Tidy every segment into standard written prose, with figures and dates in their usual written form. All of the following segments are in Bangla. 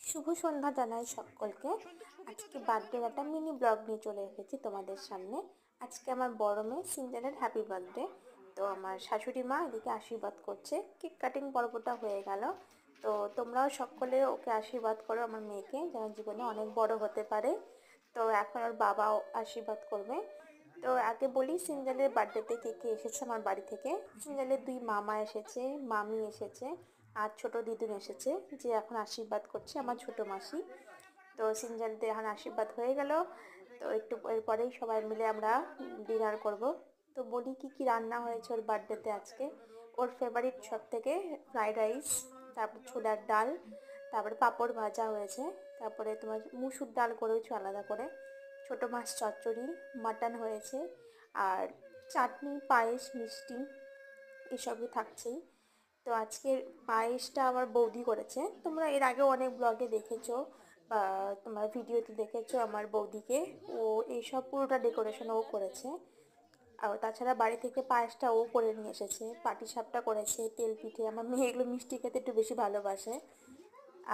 শুভ সন্ধ্যা জানাই সকলকে। আজকে বার্থডের একটা মিনি ব্লগ নিয়ে চলে এসেছি তোমাদের সামনে। আজকে আমার বড় মেয়ে সিঞ্জানের হ্যাপি বার্থডে। তো আমার শাশুড়ি মা এদিকে আশীর্বাদ করছে, কেক কাটিং পর্বটা হয়ে গেল। তো তোমরাও সকলে ওকে আশীর্বাদ করো, আমার মেয়েকে যেন জীবনে অনেক বড় হতে পারে। তো এখন ওর বাবাও আশীর্বাদ করবে। তো আগে বলি, সিঞ্জালের বার্থডেতে কে কে এসেছে আমার বাড়ি থেকে। সিঞ্জালের 2 মামা এসেছে, মামি এসেছে, আর ছোট দিদুন এসেছে, যে এখন আশীর্বাদ করছে আমার ছোট মাসি। তো সিঞ্জালদের এখন আশীর্বাদ হয়ে গেল। তো একটু এরপরেই সবাই মিলে আমরা ডিনার করব। তো বলি কি কি রান্না হয়েছে ওর বার্থডেতে আজকে। ওর ফেভারিট সব থেকে ফ্রাইড রাইস, তারপর ছোলার ডাল, তারপরে পাঁপড় ভাজা হয়েছে, তারপরে তোমার মুসুর ডাল করেছো আলাদা করে, ছোটো মাছ চচ্চড়ি, মাটন হয়েছে, আর চাটনি, পায়েস, মিষ্টি এসবই থাকছেই। তো আজকের পায়েসটা আমার বৌদি করেছে। তোমরা এর আগেও অনেক ব্লগে দেখেছো বা তোমার ভিডিওতে দেখেছো আমার বৌদিকে। ও এইসব পুরোটা ডেকোরেশন ও করেছে। আর তাছাড়া বাড়ি থেকে পায়েসটা ও করে নিয়ে এসেছে, পাটিসাপটা করেছে, তেল পিঠে। আমার মেয়ে এগুলো মিষ্টি খেতে একটু বেশি ভালোবাসে।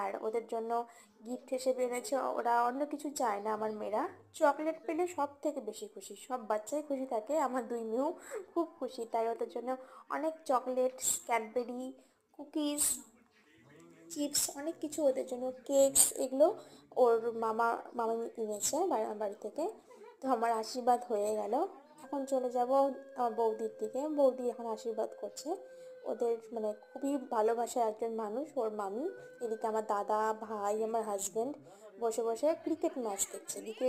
আর ওদের জন্য গিফট হিসেবে এনেছে, ওরা অন্য কিছু চায় না আমার মেয়েরা। চকলেট পেলে সব থেকে বেশি খুশি, সব বাচ্চাই খুশি থাকে, আমার 2 মেয়েও খুব খুশি। তাই ওদের জন্য অনেক চকলেট, ক্যাডবেরি, কুকিজ, চিপস, অনেক কিছু ওদের জন্য, কেকস, এগুলো ওর মামা এনেছে বাড়ি থেকে। তো আমার আশীর্বাদ হয়ে গেল। এখন চলে যাব আমার বৌদির দিকে। বৌদি এখন আশীর্বাদ করছে। ওদের মানে খুবই ভালোবাসার একজন মানুষ ওর মামি। এদিকে আমার দাদা, ভাই, আমার হাজব্যান্ড বসে বসে ক্রিকেট ম্যাচ দেখছে। এদিকে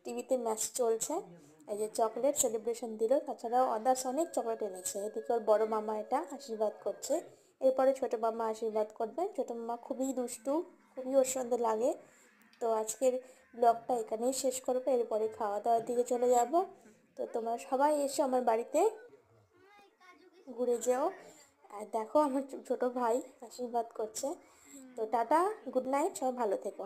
টিভিতে ম্যাচ চলছে। এই যে চকলেট সেলিব্রেশন দিল, তাছাড়াও আদার্স অনেক চকলেট এনেছে। এদিকে ওর বড় মামা এটা আশীর্বাদ করছে। এরপরে ছোটো মামা আশীর্বাদ করবে। ছোটো মামা খুবই দুষ্টু, খুবই ওর সঙ্গে লাগে। তো আজকের ব্লগটা এখানেই শেষ করবো, এরপরে খাওয়া দাওয়ার দিকে চলে যাব। তো তোমরা সবাই এসো আমার বাড়িতে ঘুরে যেও। আর দেখো আমার ছোট ভাই আশীর্বাদ করছে। তো টাটা, গুড নাইট, সবাই ভালো থেকো।